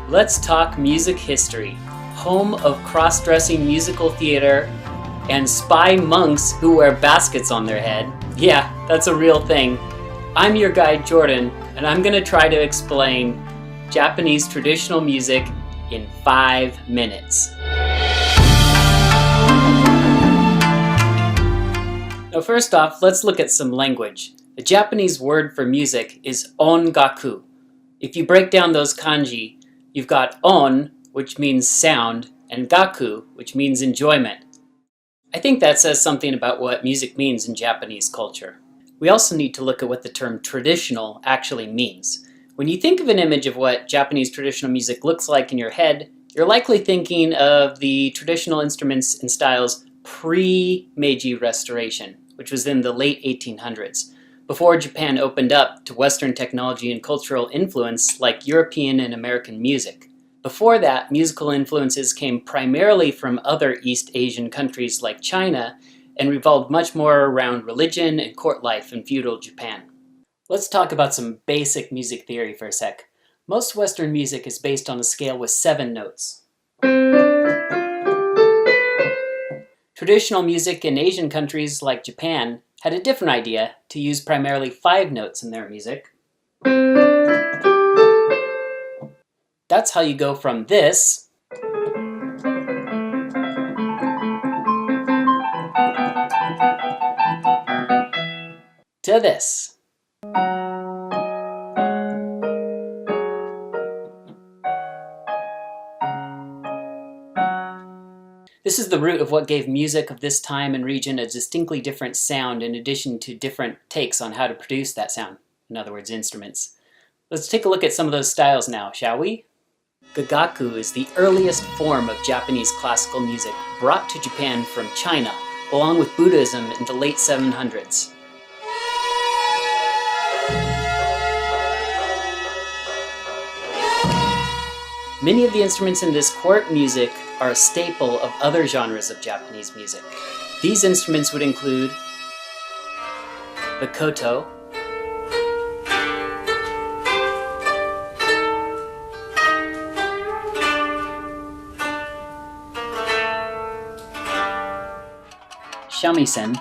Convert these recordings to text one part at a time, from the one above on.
Let's talk music history, home of cross-dressing musical theater and spy monks who wear baskets on their head. Yeah, that's a real thing. I'm your guide Jordan, and I'm going to try to explain Japanese traditional music in 5 minutes. Now first off, let's look at some language. The Japanese word for music is ongaku. If you break down those kanji, you've got on, which means sound, and gaku, which means enjoyment. I think that says something about what music means in Japanese culture. We also need to look at what the term traditional actually means. When you think of an image of what Japanese traditional music looks like in your head, you're likely thinking of the traditional instruments and styles pre-Meiji Restoration, which was in the late 1800s, before Japan opened up to Western technology and cultural influence like European and American music. Before that, musical influences came primarily from other East Asian countries like China and revolved much more around religion and court life in feudal Japan. Let's talk about some basic music theory for a sec. Most Western music is based on a scale with 7 notes. Traditional music in Asian countries like Japan had a different idea to use primarily 5 notes in their music. That's how you go from this to this. This is the root of what gave music of this time and region a distinctly different sound in addition to different takes on how to produce that sound, in other words, instruments. Let's take a look at some of those styles now, shall we? Gagaku is the earliest form of Japanese classical music brought to Japan from China, along with Buddhism in the late 700s. Many of the instruments in this court music are a staple of other genres of Japanese music. These instruments would include the koto, shamisen,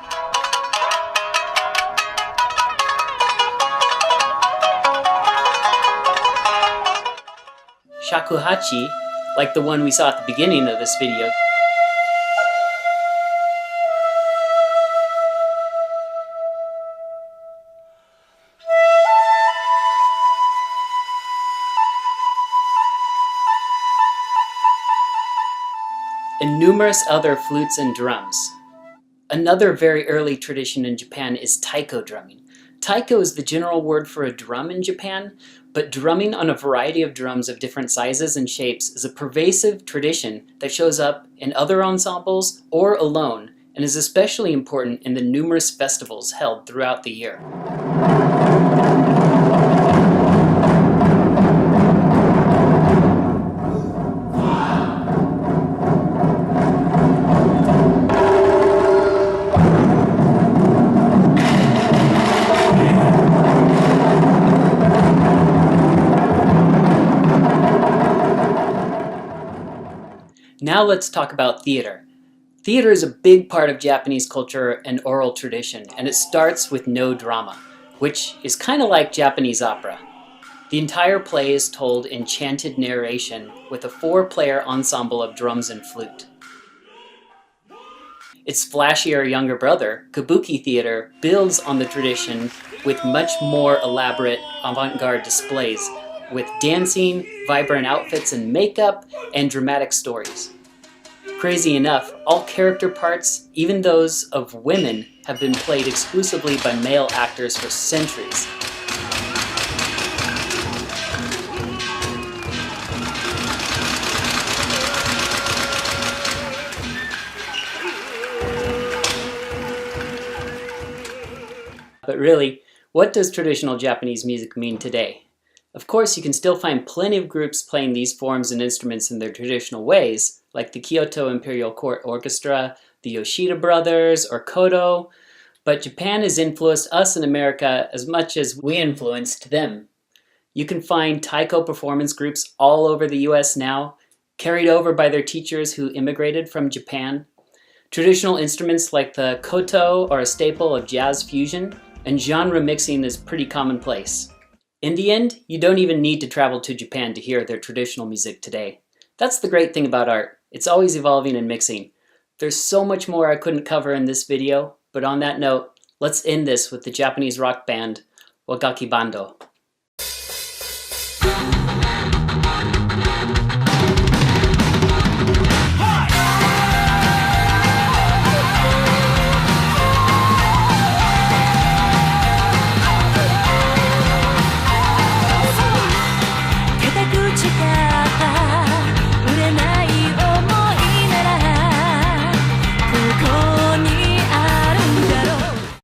shakuhachi, like the one we saw at the beginning of this video, and numerous other flutes and drums. Another very early tradition in Japan is taiko drumming. Taiko is the general word for a drum in Japan, but drumming on a variety of drums of different sizes and shapes is a pervasive tradition that shows up in other ensembles or alone, and is especially important in the numerous festivals held throughout the year. Now let's talk about theater. Theater is a big part of Japanese culture and oral tradition, and it starts with no drama, which is kind of like Japanese opera. The entire play is told in chanted narration with a 4-player ensemble of drums and flute. Its flashier younger brother, kabuki theater, builds on the tradition with much more elaborate avant-garde displays, with dancing, vibrant outfits and makeup, and dramatic stories. Crazy enough, all character parts, even those of women, have been played exclusively by male actors for centuries. But really, what does traditional Japanese music mean today? Of course, you can still find plenty of groups playing these forms and instruments in their traditional ways, like the Kyoto Imperial Court Orchestra, the Yoshida Brothers, or Kodo, but Japan has influenced us in America as much as we influenced them. You can find taiko performance groups all over the US now, carried over by their teachers who immigrated from Japan. Traditional instruments like the koto are a staple of jazz fusion, and genre mixing is pretty commonplace. In the end, you don't even need to travel to Japan to hear their traditional music today. That's the great thing about art. It's always evolving and mixing. There's so much more I couldn't cover in this video, but on that note, let's end this with the Japanese rock band Wagaki Bando.